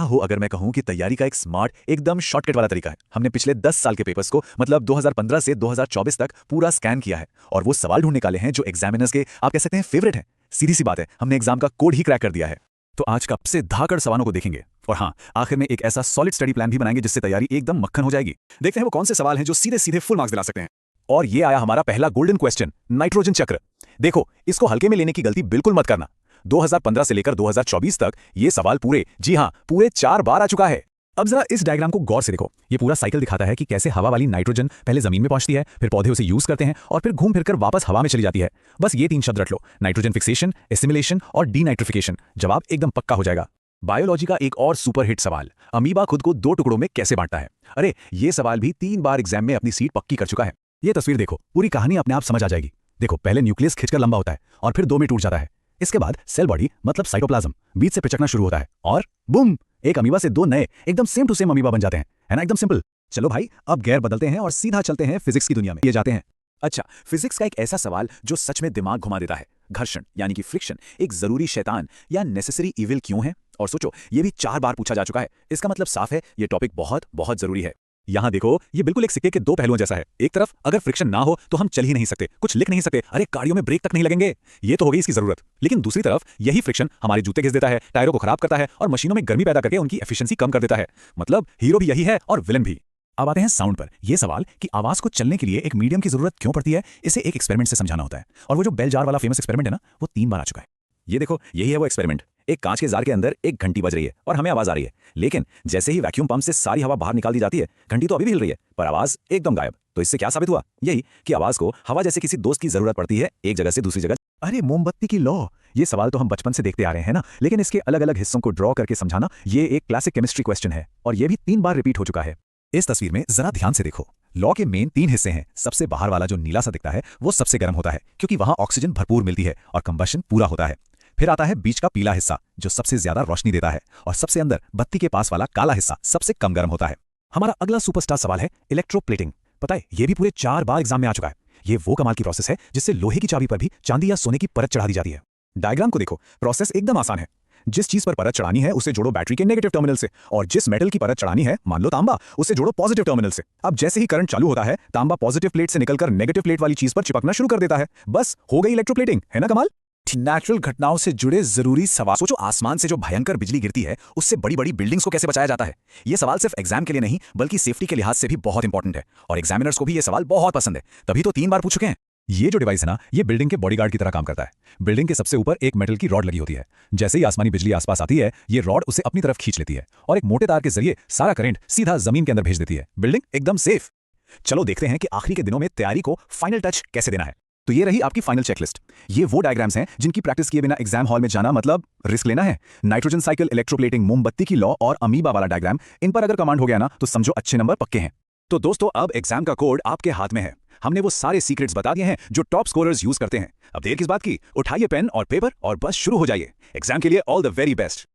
हो अगर मैं कहूं कि तैयारी का एक स्मार्ट एकदम शॉर्टकट वाला तरीका है। हमने पिछले 10 साल के पेपर्स को मतलब 2015 से 2024 तक पूरा स्कैन किया है और वो सवाल ढूंढ निकाले हैं जो एग्जामिनर्स के आप कह सकते हैं फेवरेट हैं। सीधी सी बात है, हमने एग्जाम का कोड ही क्रैक कर दिया है। तो आज कब से धाकड़ सवालों को देखेंगे और हाँ, आखिर में एक ऐसा सॉलिड स्टडी प्लान भी बनाएंगे जिससे तैयारी एकदम मक्खन हो जाएगी। देखते हैं वो कौन से सवाल हैं जो सीधे सीधे फुल मार्क्स दिला सकते हैं। और ये आया हमारा पहला गोल्डन क्वेश्चन, नाइट्रोजन चक्र। देखो, इसको हल्के में लेने की गलती बिल्कुल मत करना। 2015 से लेकर 2024 तक ये सवाल पूरे, जी हाँ, पूरे 4 बार आ चुका है। अब जरा इस डायग्राम को गौर से देखो। ये पूरा साइकिल दिखाता है कि कैसे हवा वाली नाइट्रोजन पहले जमीन में पहुंचती है, फिर पौधे उसे यूज करते हैं और फिर घूम फिरकर वापस हवा में चली जाती है। बस ये 3 शब्द रट लो, नाइट्रोजन फिक्सेशन, एसिमिलेशन और डीनाइट्रिफिकेशन। जवाब एकदम पक्का हो जाएगा। बायोलॉजी का एक और सुपर हिट सवाल, अमीबा खुद को 2 टुकड़ों में कैसे बांटता है। अरे, ये सवाल भी 3 बार एग्जाम में अपनी सीट पक्की कर चुका है। ये तस्वीर देखो, पूरी कहानी अपने आप समझ आ जाएगी। देखो, पहले न्यूक्लियस खिंचकर लंबा होता है और फिर 2 में टूट जाता है। इसके बाद सेल बॉडी मतलब साइटोप्लाज्म बीच से पिचकना शुरू होता है और बूम, एक अमीबा से 2 नए एकदम सेम टू सेम अमीबा बन जाते हैं। है ना, एकदम सिंपल। चलो भाई, अब गियर बदलते हैं और सीधा चलते हैं फिजिक्स की दुनिया में। ये जाते हैं। अच्छा, फिजिक्स का एक ऐसा सवाल जो सच में दिमाग घुमा देता है। घर्षण यानी कि फ्रिक्शन एक जरूरी शैतान या नेसेसरी इविल क्यों है? और सोचो, ये भी 4 बार पूछा जा चुका है। इसका मतलब साफ है, ये टॉपिक बहुत बहुत जरूरी है। यहाँ देखो, ये बिल्कुल एक सिक्के के 2 पहलुओं जैसा है। एक तरफ अगर फ्रिक्शन ना हो तो हम चल ही नहीं सकते, कुछ लिख नहीं सकते, अरे गाड़ियों में ब्रेक तक नहीं लगेंगे। ये तो हो गई इसकी जरूरत। लेकिन दूसरी तरफ यही फ्रिक्शन हमारे जूते घिस देता है, टायरों को खराब करता है और मशीनों में गर्मी पैदा करके उनकी एफिशिएंसी कम कर देता है। मतलब हीरो भी यही है और विलन भी। अब आते हैं साउंड पर। यह सवाल कि आवाज को चलने के लिए एक मीडियम की जरूरत क्यों पड़ती है, इसे एक एक्सपेरिमेंट से समझाना होता है। और वो जो बेल जार वाला फेमस एक्सपेरिमेंट है ना, वो 3 बार आ चुका है। ये देखो, यही है वो एक्सपेरिमेंट। एक कांच के जार के अंदर एक घंटी बज रही है और हमें आवाज आ रही है, लेकिन जैसे ही वैक्यूम पंप से सारी हवा बाहर निकाल दी जाती है, घंटी तो अभी भी हिल रही है पर आवाज एकदम गायब। तो इससे क्या साबित हुआ? यही कि आवाज को हवा जैसे किसी दोस्त की जरूरत पड़ती है एक जगह से दूसरी जगह। अरे, मोमबत्ती की लॉ। ये सवाल तो हम बचपन से देखते आ रहे हैं ना, लेकिन इसके अलग अलग हिस्सों को ड्रॉ करके समझाना, ये एक क्लासिक केमिस्ट्री क्वेश्चन है और ये भी 3 बार रिपीट हो चुका है। इस तस्वीर में जरा ध्यान से देखो। लॉ के मेन 3 हिस्से हैं। सबसे बाहर वाला जो नीला सा दिखता है वो सबसे गर्म होता है क्योंकि वहां ऑक्सीजन भरपूर मिलती है और कंबशन पूरा होता है। फिर आता है बीच का पीला हिस्सा जो सबसे ज्यादा रोशनी देता है और सबसे अंदर बत्ती के पास वाला काला हिस्सा सबसे कम गर्म होता है। हमारा अगला सुपरस्टार सवाल है इलेक्ट्रोप्लेटिंग। पता है, ये भी पूरे 4 बार एग्जाम में आ चुका है। ये वो कमाल की प्रोसेस है जिससे लोहे की चाबी पर भी चांदी या सोने की परत चढ़ा दी जाती है। डायग्राम को देखो, प्रोसेस एकदम आसान है। जिस चीज पर परत चढ़ानी है उसे जोड़ो बैटरी के नेगेटिव टर्मिनल से, और जिस मेटल की परत चढ़ानी है, मान लो तांबा, उसे जोड़ो पॉजिटिव टर्मिनल से। अब जैसे ही करंट चालू होता है, तांबा पॉजिटिव प्लेट से निकलकर नेगेटिव प्लेट वाली चीज पर चिपकना शुरू कर देता है। बस हो गई इलेक्ट्रोप्लेटिंग। है ना कमाल? नेचुरल घटनाओं से जुड़े जरूरी सवाल। सोचो, आसमान से जो भयंकर बिजली गिरती है उससे बड़ी बड़ी बिल्डिंग्स को कैसे बचाया जाता है। ये सवाल सिर्फ एग्जाम के लिए नहीं बल्कि सेफ्टी के लिहाज से भी बहुत इंपॉर्टेंट है और एग्जामिनर्स को भी ये सवाल बहुत पसंद है, तभी तो 3 बार पूछ चुके हैं। ये जो डिवाइस है ना, ये बिल्डिंग के बॉडीगार्ड की तरह काम करता है। बिल्डिंग के सबसे ऊपर एक मेटल की रॉड लगी होती है। जैसे ही आसमानी बिजली आसपास आती है, ये रॉड उसे अपनी तरफ खींच लेती है और एक मोटे तार के जरिए सारा करंट सीधा जमीन के अंदर भेज देती है। बिल्डिंग एकदम सेफ। चलो देखते हैं कि आखिरी के दिनों में तैयारी को फाइनल टच कैसे देना है। तो ये रही आपकी फाइनल चेकलिस्ट। ये वो डायग्राम्स हैं जिनकी प्रैक्टिस किए बिना एग्जाम हॉल में जाना मतलब रिस्क लेना है। नाइट्रोजन साइकिल, इलेक्ट्रोप्लेटिंग, मोमबत्ती की लॉ और अमीबा वाला डायग्राम, इन पर अगर कमांड हो गया ना तो समझो अच्छे नंबर पक्के हैं। तो दोस्तों, अब एग्जाम का कोड आपके हाथ में है। हमने वो सारे सीक्रेट्स बता दिए हैं जो टॉप स्कोरर्स यूज करते हैं। अब देर किस बात की, उठाइए पेन और पेपर और बस शुरू हो जाइए। एग्जाम के लिए ऑल द वेरी बेस्ट।